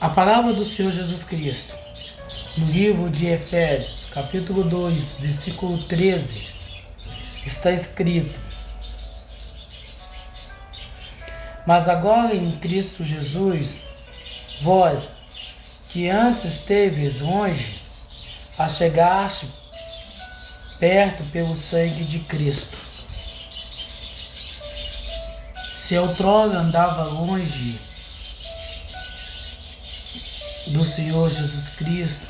A palavra do Senhor Jesus Cristo, no livro de Efésios, capítulo 2, versículo 13, está escrito: Mas agora em Cristo Jesus, vós, que antes estéveis longe, achegaste perto pelo sangue de Cristo. Se outrora andava longe do Senhor Jesus Cristo,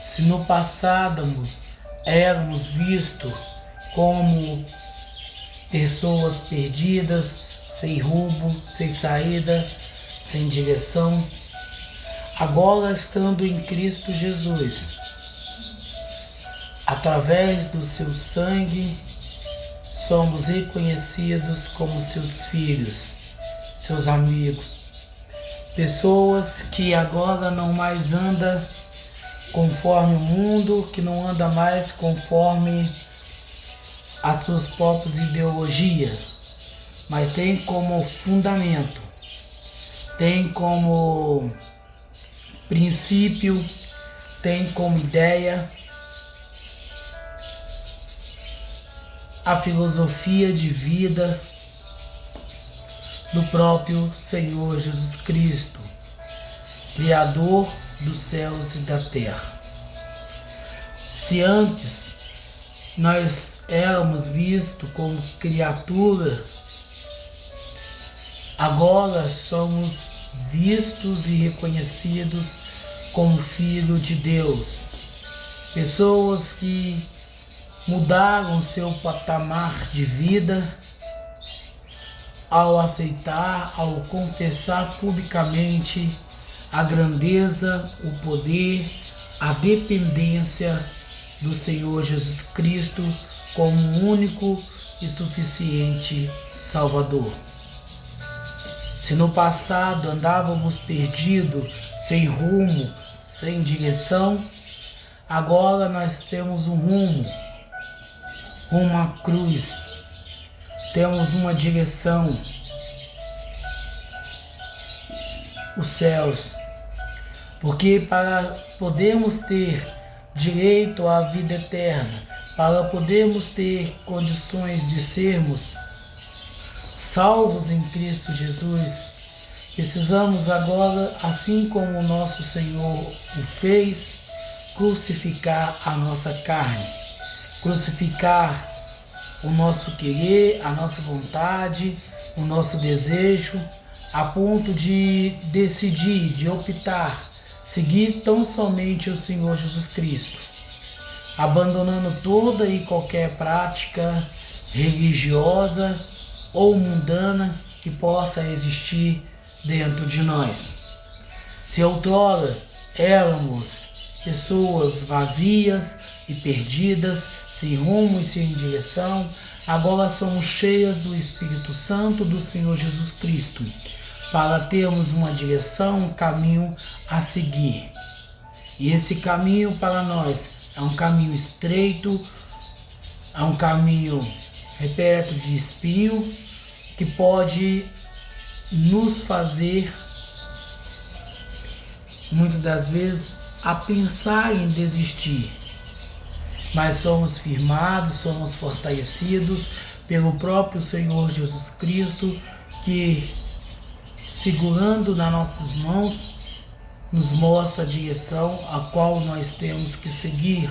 se no passado éramos vistos como pessoas perdidas, sem rumo, sem saída, sem direção, agora estando em Cristo Jesus, através do seu sangue, somos reconhecidos como seus filhos, seus amigos, pessoas que agora não mais andam conforme o mundo, que não anda mais conforme as suas próprias ideologias, mas tem como fundamento, tem como princípio, tem como ideia a filosofia de vida do próprio Senhor Jesus Cristo, Criador dos céus e da terra. Se antes nós éramos vistos como criatura, agora somos vistos e reconhecidos como filho de Deus. Pessoas que mudaram seu patamar de vida ao aceitar, ao confessar publicamente a grandeza, o poder, a dependência do Senhor Jesus Cristo como único e suficiente Salvador. Se no passado andávamos perdidos, sem rumo, sem direção, agora nós temos um rumo à cruz, temos uma direção, os céus, porque para podermos ter direito à vida eterna, para podermos ter condições de sermos salvos em Cristo Jesus, precisamos agora, assim como o nosso Senhor o fez, crucificar a nossa carne, crucificar o nosso querer, a nossa vontade, o nosso desejo, a ponto de decidir, de optar, seguir tão somente o Senhor Jesus Cristo, abandonando toda e qualquer prática religiosa ou mundana que possa existir dentro de nós. Se outrora éramos pessoas vazias e perdidas, sem rumo e sem direção, agora somos cheias do Espírito Santo do Senhor Jesus Cristo, para termos uma direção, um caminho a seguir. E esse caminho para nós é um caminho estreito, é um caminho repleto de espinho, que pode nos fazer, muitas das vezes, a pensar em desistir. Mas somos firmados, somos fortalecidos pelo próprio Senhor Jesus Cristo, que, segurando nas nossas mãos, nos mostra a direção a qual nós temos que seguir,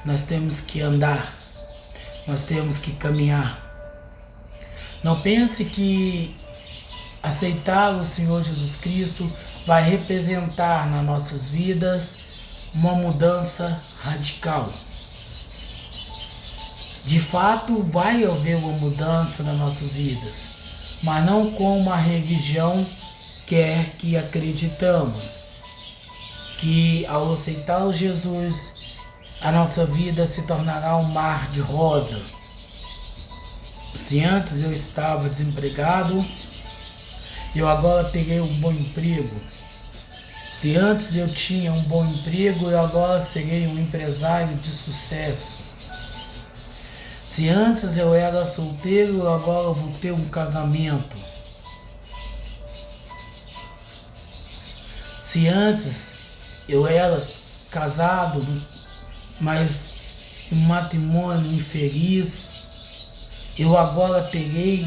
nós temos que andar, nós temos que caminhar. Não pense que aceitar o Senhor Jesus Cristo vai representar nas nossas vidas uma mudança radical. De fato, vai haver uma mudança nas nossas vidas, mas não como a religião quer que acreditamos, que ao aceitar o Jesus, a nossa vida se tornará um mar de rosa. Se antes eu estava desempregado, eu agora terei um bom emprego. Se antes eu tinha um bom emprego, eu agora serei um empresário de sucesso. Se antes eu era solteiro, eu agora vou ter um casamento. Se antes eu era casado, mas um matrimônio infeliz, eu agora terei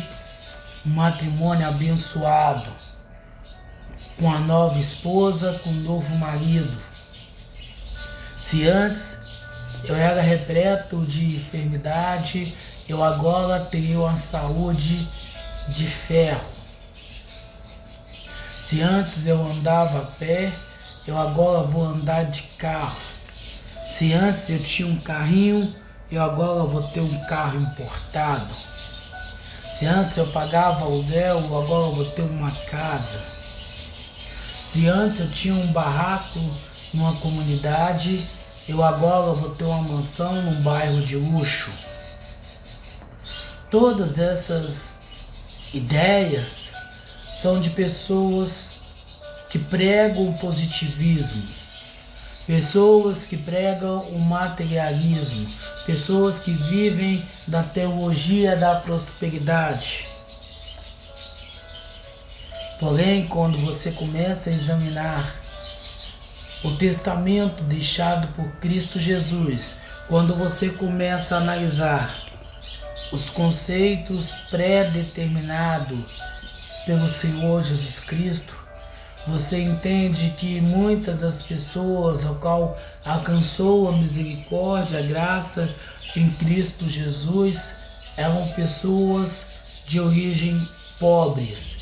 um matrimônio abençoado, com a nova esposa, com o novo marido. Se antes eu era repleto de enfermidade, eu agora tenho uma saúde de ferro. Se antes eu andava a pé, eu agora vou andar de carro. Se antes eu tinha um carrinho, eu agora vou ter um carro importado. Se antes eu pagava aluguel, eu agora vou ter uma casa. Se antes eu tinha um barraco numa comunidade, eu agora vou ter uma mansão num bairro de luxo. Todas essas ideias são de pessoas que pregam o positivismo, pessoas que pregam o materialismo, pessoas que vivem da teologia da prosperidade. Porém, quando você começa a examinar o testamento deixado por Cristo Jesus, quando você começa a analisar os conceitos pré-determinados pelo Senhor Jesus Cristo, você entende que muitas das pessoas ao qual alcançou a misericórdia, a graça em Cristo Jesus, eram pessoas de origem pobres,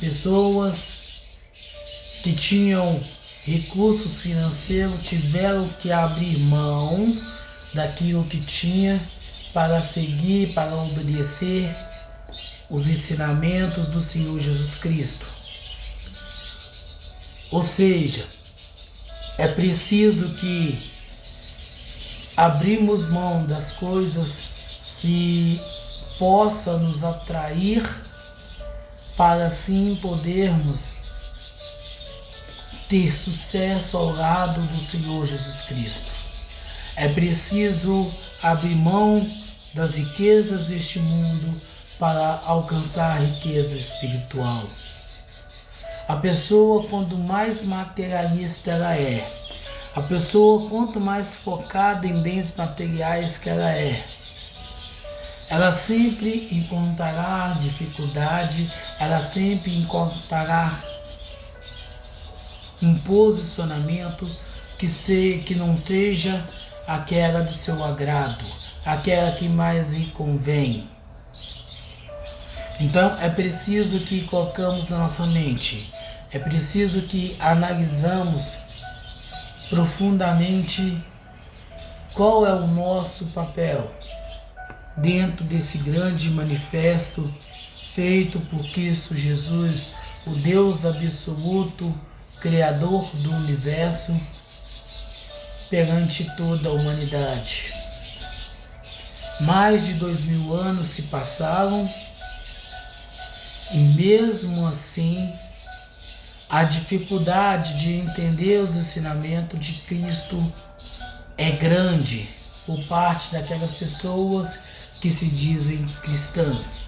pessoas que tinham recursos financeiros, tiveram que abrir mão daquilo que tinha para seguir, para obedecer os ensinamentos do Senhor Jesus Cristo. Ou seja, é preciso que abrimos mão das coisas que possam nos atrair para assim podermos ter sucesso ao lado do Senhor Jesus Cristo. É preciso abrir mão das riquezas deste mundo para alcançar a riqueza espiritual. A pessoa, quanto mais materialista ela é, a pessoa, quanto mais focada em bens materiais que ela sempre encontrará dificuldade, ela sempre encontrará um posicionamento que não seja aquela do seu agrado, aquela que mais lhe convém. Então é preciso que colocamos na nossa mente, é preciso que analisamos profundamente qual é o nosso papel dentro desse grande manifesto feito por Cristo Jesus, o Deus absoluto, Criador do universo, perante toda a humanidade. Mais de 2000 anos se passaram e mesmo assim a dificuldade de entender os ensinamentos de Cristo é grande por parte daquelas pessoas que se dizem cristãs.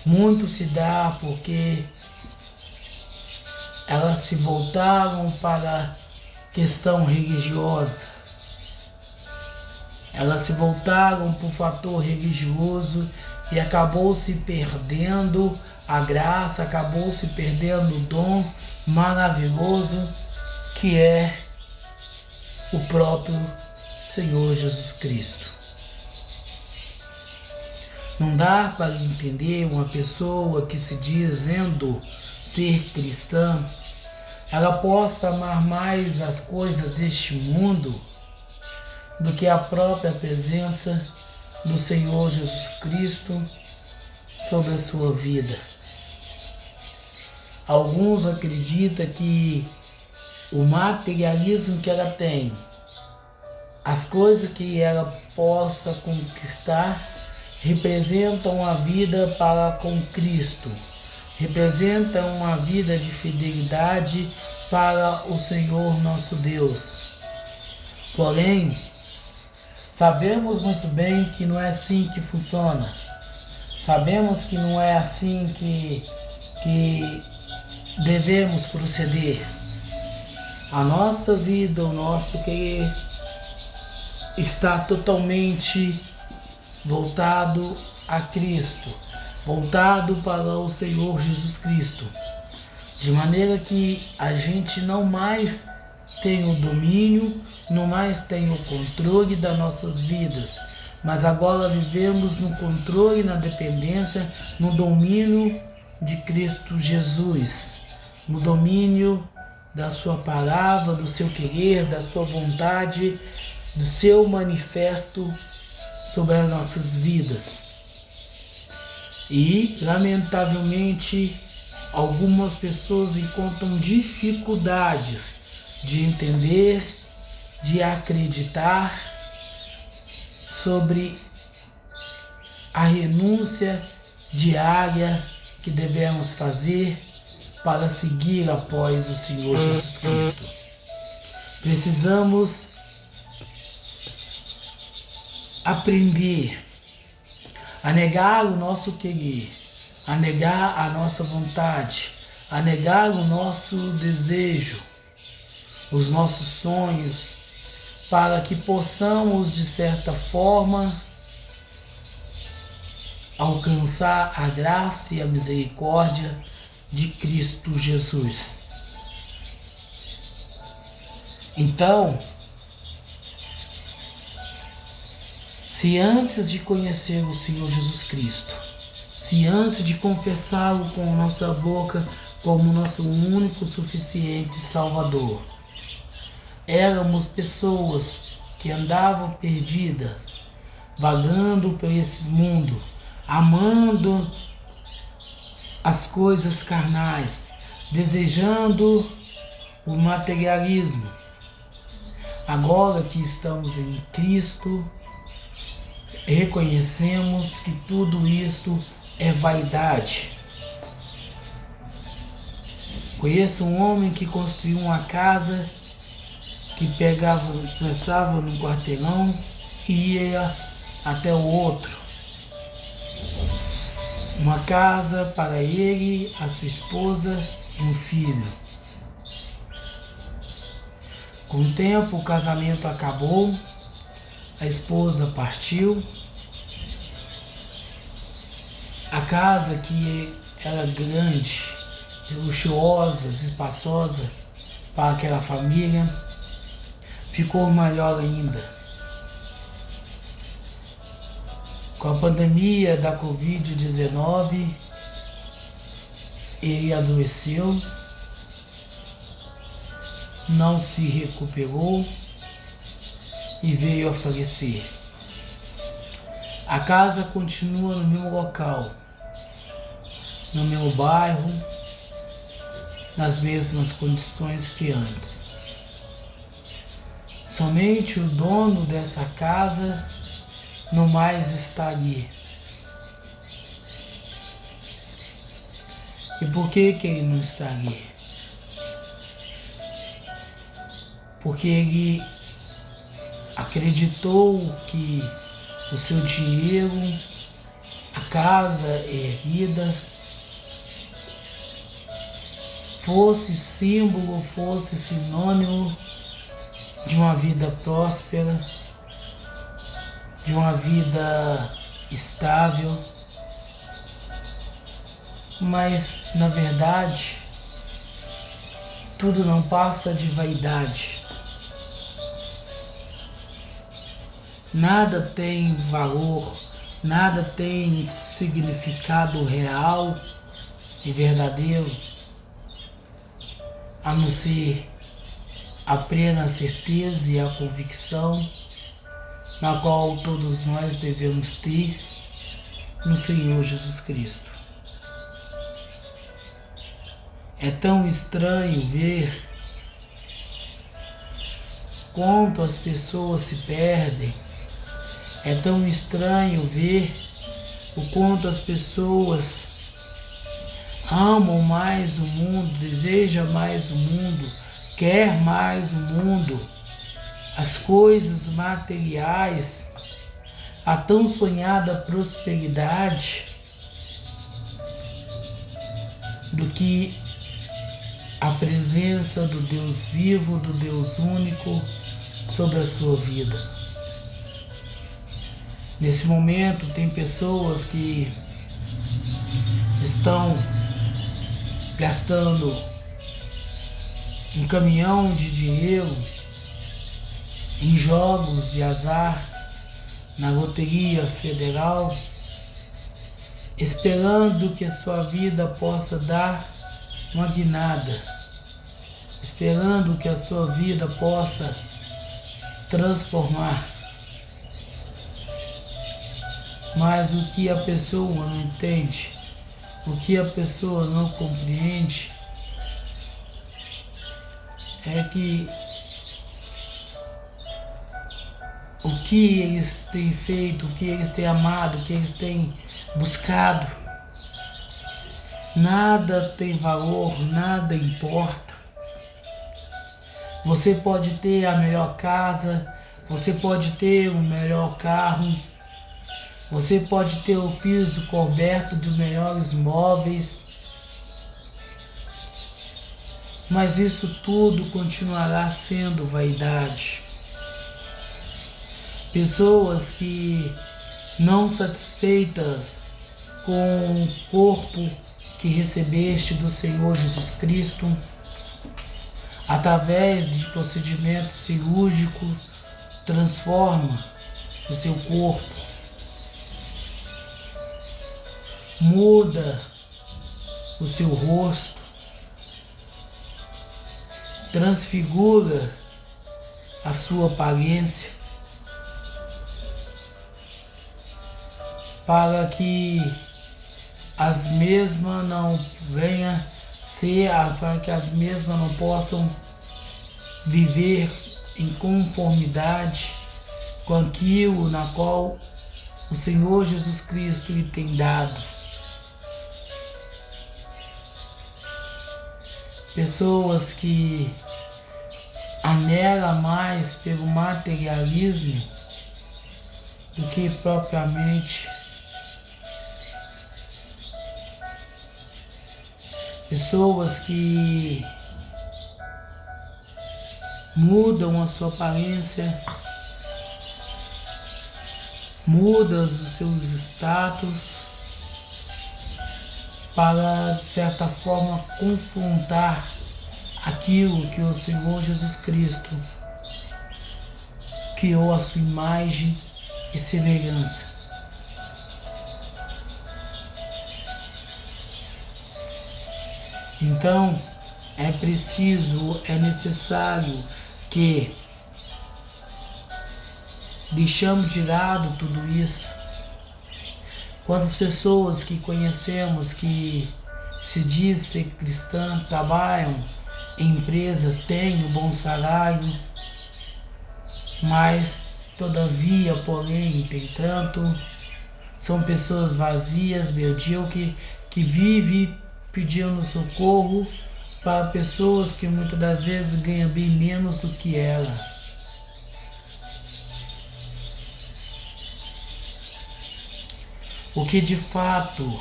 Muito se dá porque elas se voltaram para a questão religiosa. Elas se voltaram para o fator religioso e acabou se perdendo a graça, acabou se perdendo o dom maravilhoso que é o próprio Senhor Jesus Cristo. Não dá para entender uma pessoa que se dizendo ser cristã, ela possa amar mais as coisas deste mundo do que a própria presença do Senhor Jesus Cristo sobre a sua vida. Alguns acreditam que o materialismo que ela tem, as coisas que ela possa conquistar, representam uma vida para com Cristo, representam uma vida de fidelidade para o Senhor nosso Deus. Porém, sabemos muito bem que não é assim que funciona. Sabemos que não é assim que devemos proceder. a nossa vida, o nosso querer está totalmente voltado a Cristo, voltado para o Senhor Jesus Cristo, de maneira que a gente não mais tem o domínio, não mais tem o controle das nossas vidas, mas agora vivemos no controle, na dependência, no domínio de Cristo Jesus, no domínio da sua palavra, do seu querer, da sua vontade, do seu manifesto sobre as nossas vidas. E, lamentavelmente, algumas pessoas encontram dificuldades de entender, de acreditar sobre a renúncia diária que devemos fazer para seguir após o Senhor Jesus Cristo. Precisamos aprender a negar o nosso querer, a negar a nossa vontade, a negar o nosso desejo, os nossos sonhos, para que possamos, de certa forma, alcançar a graça e a misericórdia de Cristo Jesus. Então, se antes de conhecer o Senhor Jesus Cristo, se antes de confessá-lo com nossa boca como nosso único suficiente Salvador, éramos pessoas que andavam perdidas, vagando por esse mundo, amando as coisas carnais, desejando o materialismo. Agora que estamos em Cristo, reconhecemos que tudo isto é vaidade. Conheço um homem que construiu uma casa que pensava num quarteirão e ia até o outro. Uma casa para ele, a sua esposa e um filho. Com o tempo o casamento acabou, a esposa partiu. A casa que era grande, luxuosa, espaçosa para aquela família, ficou melhor ainda. Com a pandemia da Covid-19, ele adoeceu, não se recuperou e veio a falecer. A casa continua no mesmo local, no mesmo bairro, nas mesmas condições que antes. Somente o dono dessa casa não mais está ali. E por que ele não está ali? Porque ele acreditou que o seu dinheiro, a casa erguida, fosse símbolo, fosse sinônimo de uma vida próspera, de uma vida estável. Mas, na verdade, tudo não passa de vaidade. Nada tem valor, nada tem significado real e verdadeiro, a não ser a plena certeza e a convicção na qual todos nós devemos ter no Senhor Jesus Cristo. É tão estranho ver quanto as pessoas se perdem. É tão estranho ver o quanto as pessoas amam mais o mundo, desejam mais o mundo, quer mais o mundo, as coisas materiais, a tão sonhada prosperidade, do que a presença do Deus vivo, do Deus único sobre a sua vida. Nesse momento tem pessoas que estão gastando um caminhão de dinheiro em jogos de azar, na loteria federal, esperando que a sua vida possa dar uma guinada, esperando que a sua vida possa transformar. Mas o que a pessoa não entende, o que a pessoa não compreende, é que o que eles têm feito, o que eles têm amado, o que eles têm buscado, nada tem valor, nada importa. Você pode ter a melhor casa, você pode ter o melhor carro, você pode ter o piso coberto de melhores móveis, mas isso tudo continuará sendo vaidade. Pessoas que não satisfeitas com o corpo que recebeste do Senhor Jesus Cristo, através de procedimento cirúrgico, transforma o seu corpo, muda o seu rosto, transfigura a sua aparência, para que as mesmas não venham ser, para que as mesmas não possam viver em conformidade com aquilo na qual o Senhor Jesus Cristo lhe tem dado. Pessoas que anelam mais pelo materialismo do que propriamente. Pessoas que mudam a sua aparência, mudam os seus status para, de certa forma, confrontar aquilo que o Senhor Jesus Cristo criou a sua imagem e semelhança. Então, é necessário que deixamos de lado tudo isso. Quantas pessoas que conhecemos que se diz ser cristã, trabalham em empresa, têm um bom salário, mas todavia, porém, entretanto, são pessoas vazias, medíocres, que vivem pedindo socorro para pessoas que muitas das vezes ganham bem menos do que ela. O que de fato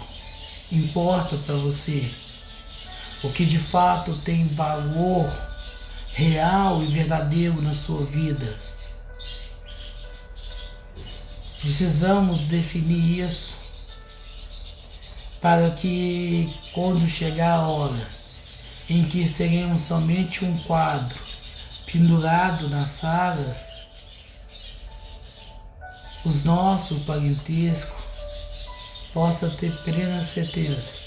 importa para você, o que de fato tem valor real e verdadeiro na sua vida. Precisamos definir isso para que, quando chegar a hora em que seremos somente um quadro pendurado na sala, os nossos parentescos possam ter plena certeza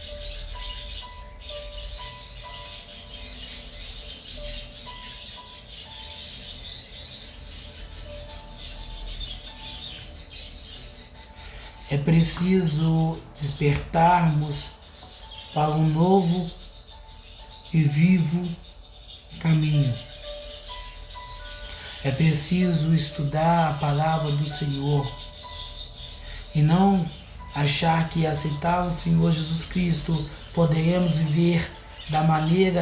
é preciso despertarmos para um novo e vivo caminho. É preciso estudar a palavra do Senhor e não achar que aceitar o Senhor Jesus Cristo poderemos viver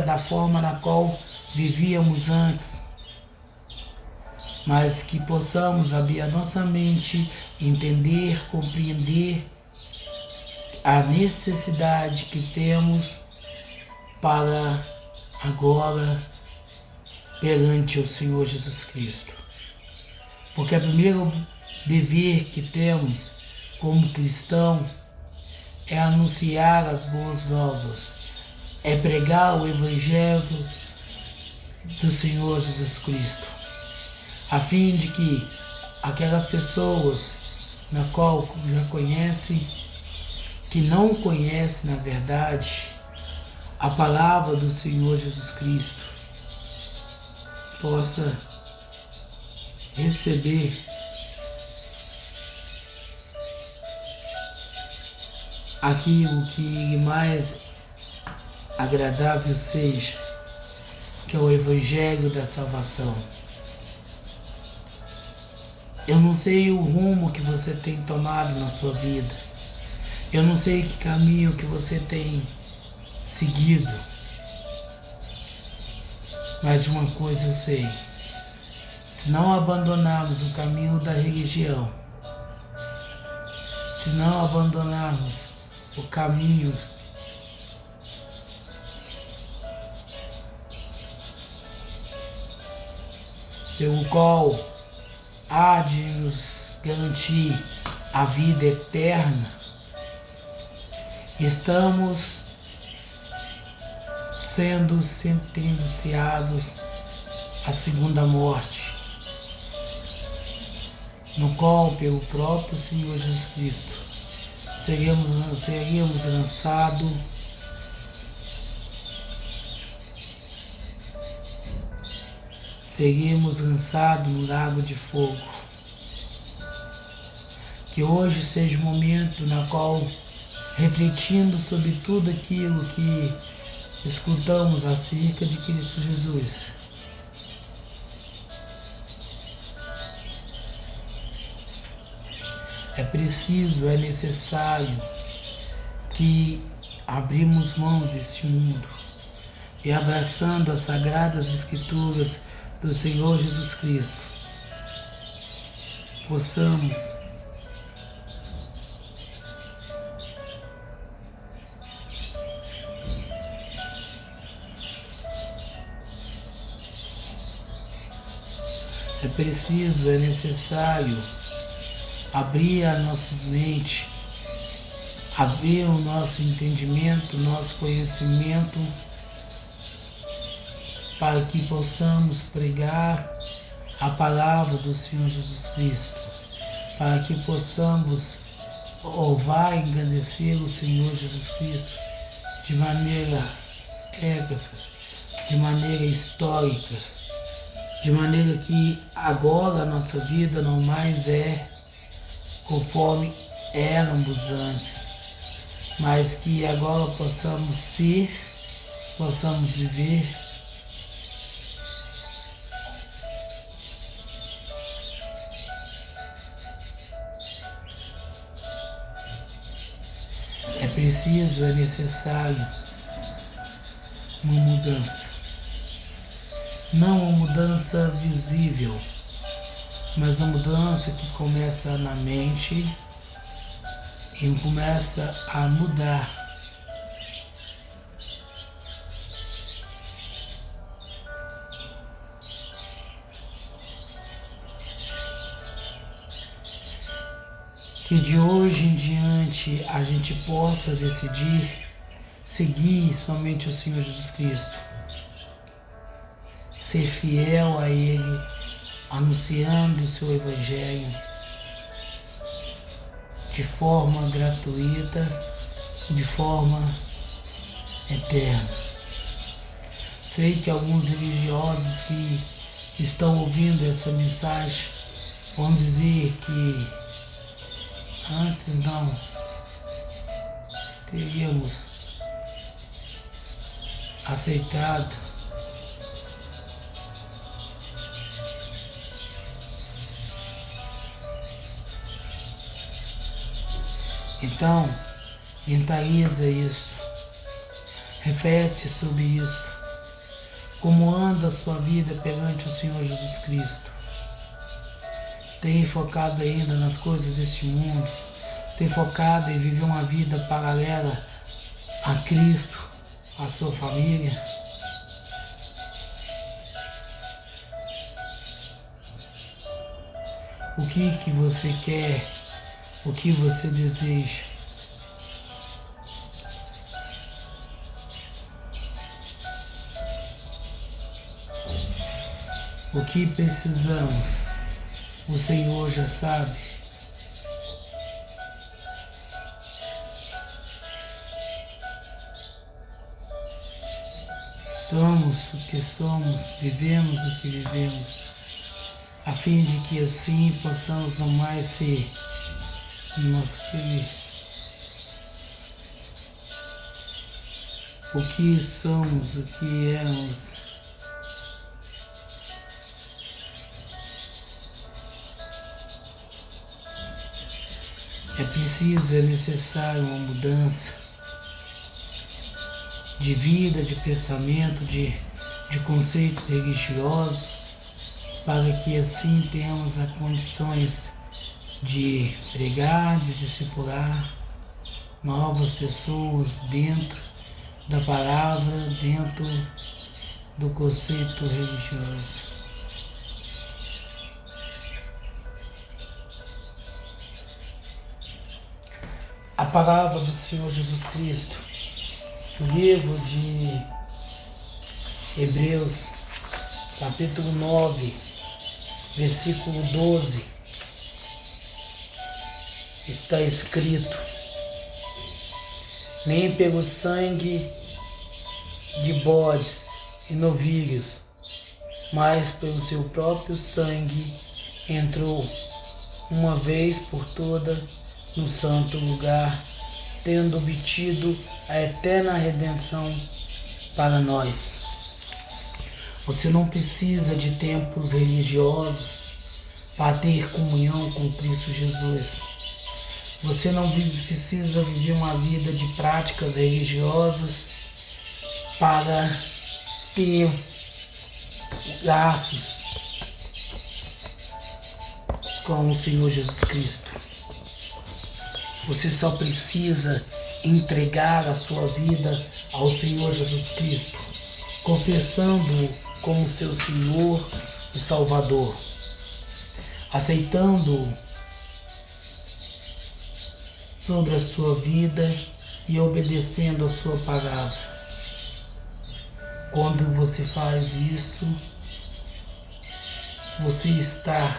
da forma na qual vivíamos antes, mas que possamos abrir a nossa mente, entender, compreender a necessidade que temos para agora perante o Senhor Jesus Cristo. Porque o primeiro dever que temos como cristão é anunciar as boas novas, é pregar o Evangelho do Senhor Jesus Cristo, a fim de que aquelas pessoas na qual já conhecem, que não conhecem na verdade a palavra do Senhor Jesus Cristo, possa receber aquilo que mais agradável seja, que é o Evangelho da salvação. Eu não sei o rumo que você tem tomado na sua vida. Eu não sei que caminho que você tem seguido. Mas de uma coisa eu sei. Se não abandonarmos o caminho da religião, se não abandonarmos o caminho pelo qual há de nos garantir a vida eterna, estamos sendo sentenciados à segunda morte, no qual, pelo próprio Senhor Jesus Cristo, seríamos lançados no lago de fogo. Que hoje seja o momento na qual, refletindo sobre tudo aquilo que escutamos acerca de Cristo Jesus, é preciso, é necessário que abrimos mão desse mundo e, abraçando as sagradas Escrituras do Senhor Jesus Cristo, possamos é necessário abrir as nossas mentes, abrir o nosso entendimento, o nosso conhecimento, para que possamos pregar a palavra do Senhor Jesus Cristo, para que possamos louvar e engrandecer o Senhor Jesus Cristo de maneira épica, de maneira histórica, de maneira que agora a nossa vida não mais é conforme éramos antes, mas que agora possamos ser, possamos viver é necessário uma mudança. Não uma mudança visível, mas uma mudança que começa na mente e começa a mudar. Que de hoje em diante a gente possa decidir seguir somente o Senhor Jesus Cristo, ser fiel a Ele, anunciando o seu Evangelho de forma gratuita, de forma eterna. Sei que alguns religiosos que estão ouvindo essa mensagem vão dizer que antes não teríamos aceitado Então, mentaliza isso, reflete sobre isso, como anda a sua vida perante o Senhor Jesus Cristo. Tem focado ainda nas coisas deste mundo, tem focado em viver uma vida paralela a Cristo, a sua família. o que você quer, o que você deseja. O que precisamos, o Senhor já sabe. Somos o que somos, vivemos o que vivemos, a fim de que assim possamos não mais ser o nosso querer. O que somos, o que éramos. É preciso, é necessário uma mudança de vida, de pensamento, de conceitos religiosos, para que assim tenhamos as condições de pregar, de discipular novas pessoas dentro da palavra, dentro do conceito religioso. A palavra do Senhor Jesus Cristo, o livro de Hebreus, capítulo 9, versículo 12, está escrito: nem pelo sangue de bodes e novilhos, mas pelo seu próprio sangue entrou uma vez por todas no santo lugar, tendo obtido a eterna redenção para nós. Você não precisa de templos religiosos para ter comunhão com Cristo Jesus. Você não precisa viver uma vida de práticas religiosas para ter laços com o Senhor Jesus Cristo. Você só precisa entregar a sua vida ao Senhor Jesus Cristo, confessando-o como seu Senhor e Salvador, aceitando-o sobre a sua vida e obedecendo a sua palavra. Quando você faz isso, você está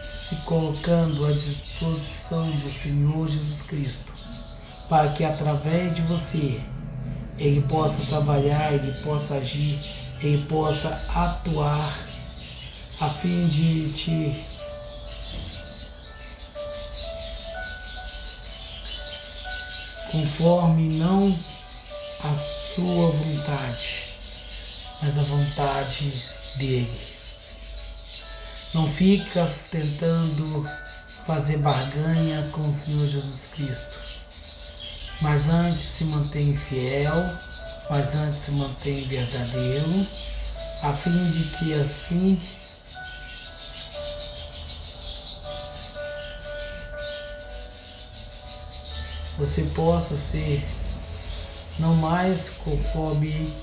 se colocando à disposição do Senhor Jesus Cristo, para que através de você Ele possa trabalhar, Ele possa agir, Ele possa atuar, a fim de te conforme não a sua vontade, mas a vontade dele. Não fica tentando fazer barganha com o Senhor Jesus Cristo, mas antes se mantém fiel, mas antes se mantém verdadeiro, a fim de que assim você possa ser não mais conforme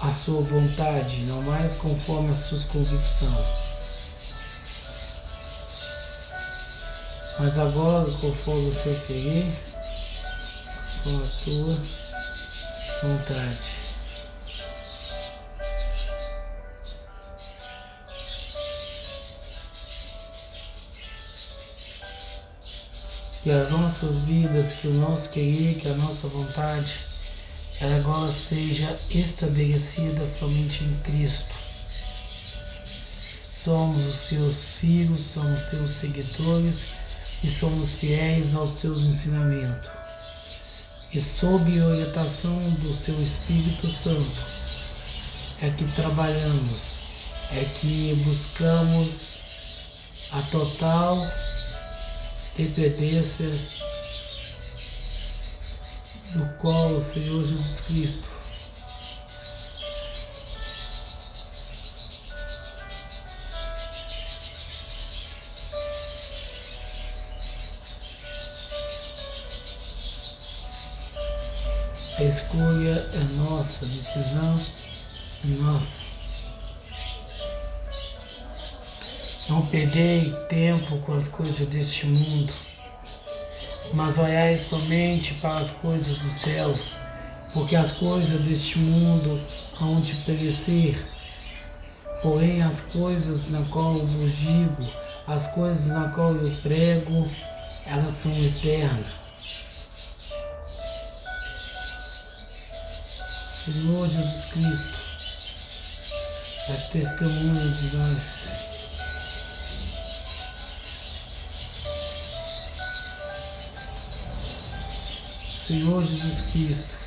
a sua vontade, não mais conforme as suas convicções, mas agora conforme o seu querer, conforme a tua vontade. Que as nossas vidas, que o nosso querer, que a nossa vontade, ela agora seja estabelecida somente em Cristo. Somos os seus filhos, somos seus seguidores e somos fiéis aos seus ensinamentos. E sob a orientação do seu Espírito Santo é que trabalhamos, é que buscamos a total dependência do qual o Senhor Jesus Cristo a escolha é nossa, a decisão é nossa. Não perdei tempo com as coisas deste mundo, mas olhai somente para as coisas dos céus, porque as coisas deste mundo hão de perecer. Porém, as coisas na qual eu vos digo, as coisas na qual eu prego, elas são eternas. Senhor Jesus Cristo é testemunha de nós. Senhor Jesus Cristo,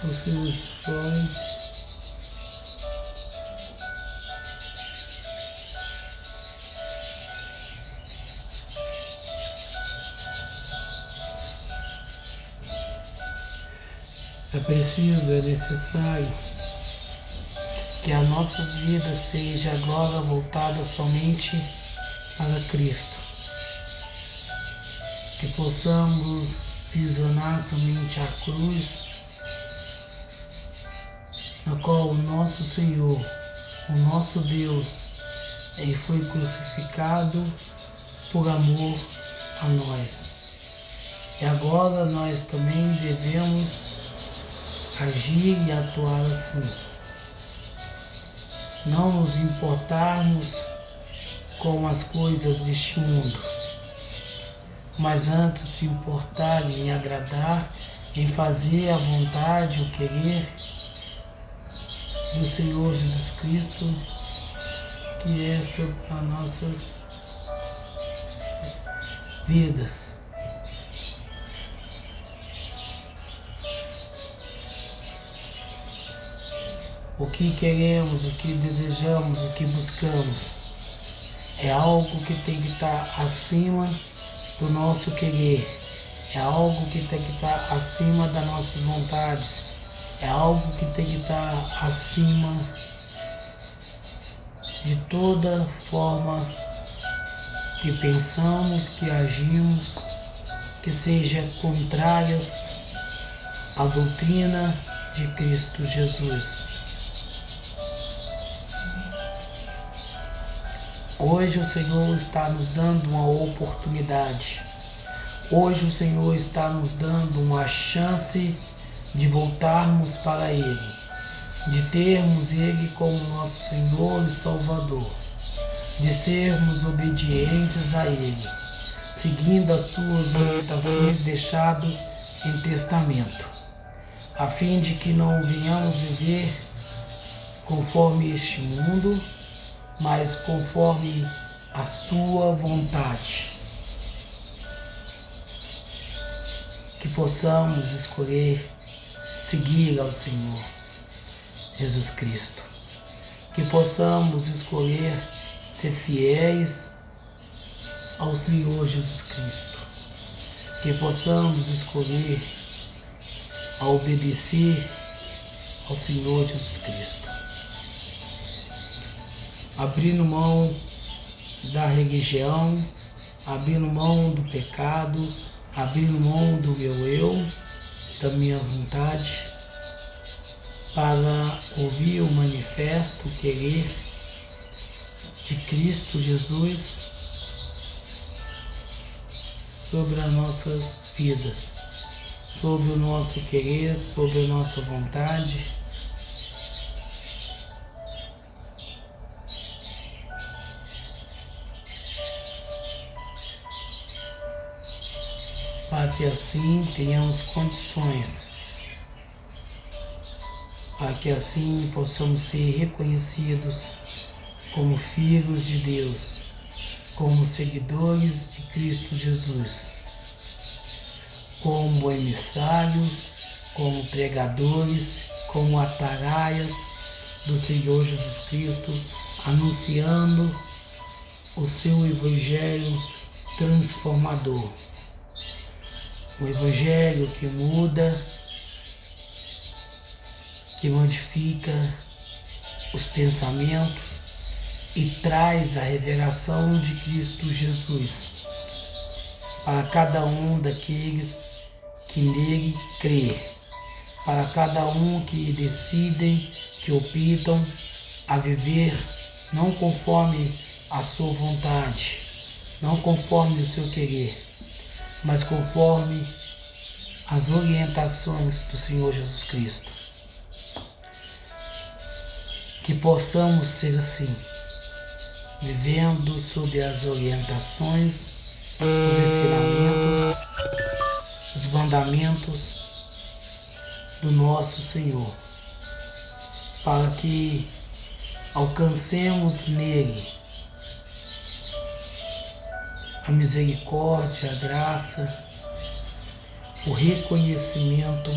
você nos escolhe. É preciso, é necessário que as nossas vidas sejam agora voltadas somente para Cristo. Que possamos visionar somente a cruz, na qual o nosso Senhor, o nosso Deus, Ele foi crucificado por amor a nós. E agora nós também devemos agir e atuar assim. Não nos importarmos com as coisas deste mundo, mas antes se importar em agradar, em fazer a vontade, o querer do Senhor Jesus Cristo, que é sobre as nossas vidas. O que queremos, o que desejamos, o que buscamos é algo que tem que estar acima do nosso querer, é algo que tem que estar acima das nossas vontades, é algo que tem que estar acima de toda forma que pensamos, que agimos, que seja contrária à doutrina de Cristo Jesus. Hoje o Senhor está nos dando uma oportunidade. Hoje o Senhor está nos dando uma chance de voltarmos para Ele, de termos Ele como nosso Senhor e Salvador, de sermos obedientes a Ele, seguindo as suas orientações deixadas em testamento, a fim de que não venhamos viver conforme este mundo, mas conforme a sua vontade. Que possamos escolher seguir ao Senhor Jesus Cristo. Que possamos escolher ser fiéis ao Senhor Jesus Cristo. Que possamos escolher a obedecer ao Senhor Jesus Cristo. Abrindo mão da religião, abrindo mão do pecado, abrindo mão do meu eu, da minha vontade, para ouvir o manifesto, o querer de Cristo Jesus sobre as nossas vidas, sobre o nosso querer, sobre a nossa vontade. Para que assim tenhamos condições, para que assim possamos ser reconhecidos como filhos de Deus, como seguidores de Cristo Jesus, como emissários, como pregadores, como ataraias do Senhor Jesus Cristo, anunciando o seu Evangelho transformador. O Evangelho que muda, que modifica os pensamentos e traz a revelação de Cristo Jesus para cada um daqueles que nele crê, para cada um que decidem, que optam a viver não conforme a sua vontade, não conforme o seu querer, mas conforme as orientações do Senhor Jesus Cristo. Que possamos ser assim, vivendo sob as orientações, os ensinamentos, os mandamentos do nosso Senhor, para que alcancemos nele a misericórdia, a graça, o reconhecimento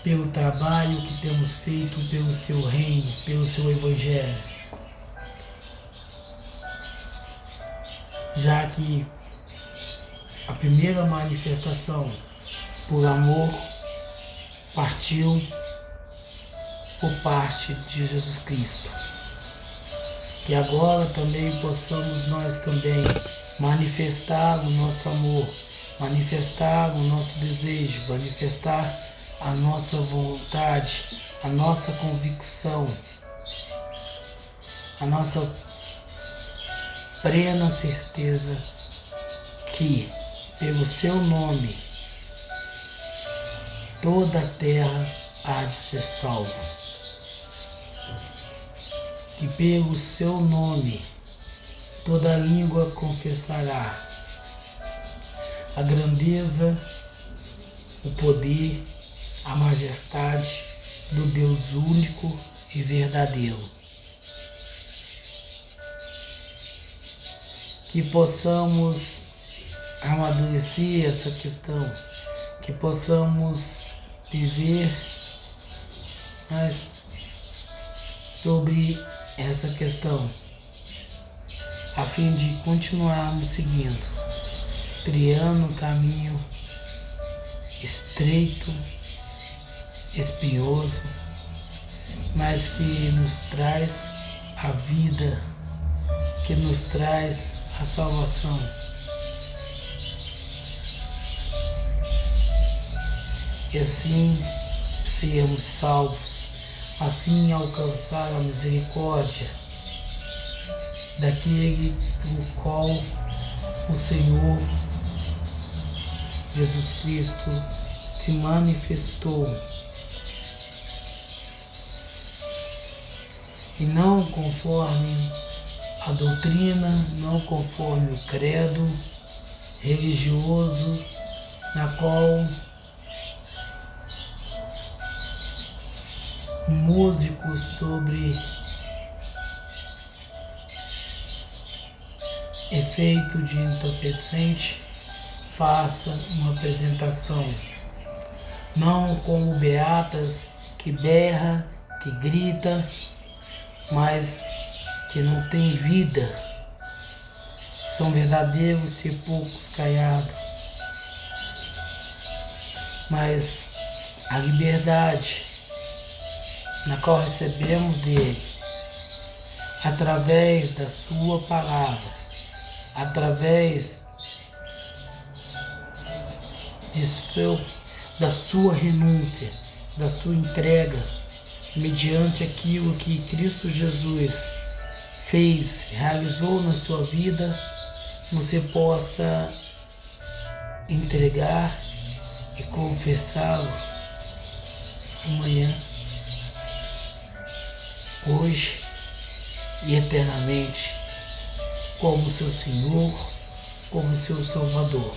pelo trabalho que temos feito pelo seu reino, pelo seu evangelho. Já que a primeira manifestação por amor partiu por parte de Jesus Cristo. Que agora também possamos nós também manifestar o nosso amor, manifestar o nosso desejo, manifestar a nossa vontade, a nossa convicção, a nossa plena certeza que, pelo seu nome, toda a terra há de ser salva. Que pelo seu nome, toda língua confessará a grandeza, o poder, a majestade do Deus único e verdadeiro. Que possamos amadurecer essa questão, que possamos viver mais sobre essa questão, a fim de continuarmos seguindo, trilhando um caminho estreito, espinhoso, mas que nos traz a vida, que nos traz a salvação. E assim sermos salvos, assim alcançar a misericórdia daquele por qual o Senhor Jesus Cristo se manifestou. E não conforme a doutrina, não conforme o credo religioso, na qual músicos sobre efeito de entorpecente faça uma apresentação, não como beatas que berra, que grita, mas que não tem vida, são verdadeiros sepulcros caiados. Mas a liberdade na qual recebemos dele, através da sua palavra, através da sua renúncia, da sua entrega, mediante aquilo que Cristo Jesus fez, realizou na sua vida, você possa entregar e confessá-lo amanhã, hoje e eternamente, como seu Senhor, como seu Salvador,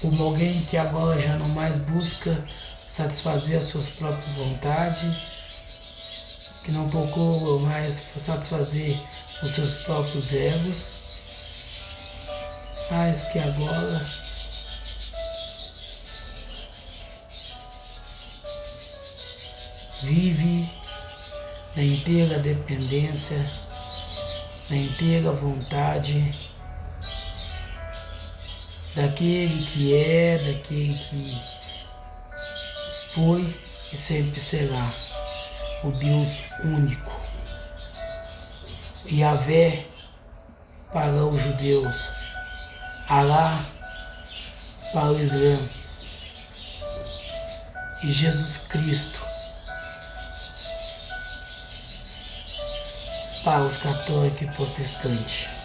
como alguém que agora já não mais busca satisfazer as suas próprias vontades, que não procura mais satisfazer os seus próprios egos, mas que agora vive na inteira dependência, na inteira vontade daquele que é, daquele que foi e sempre será, o Deus único, Yahvé para os judeus, Alá para o Islã e Jesus Cristo para os católicos e protestantes.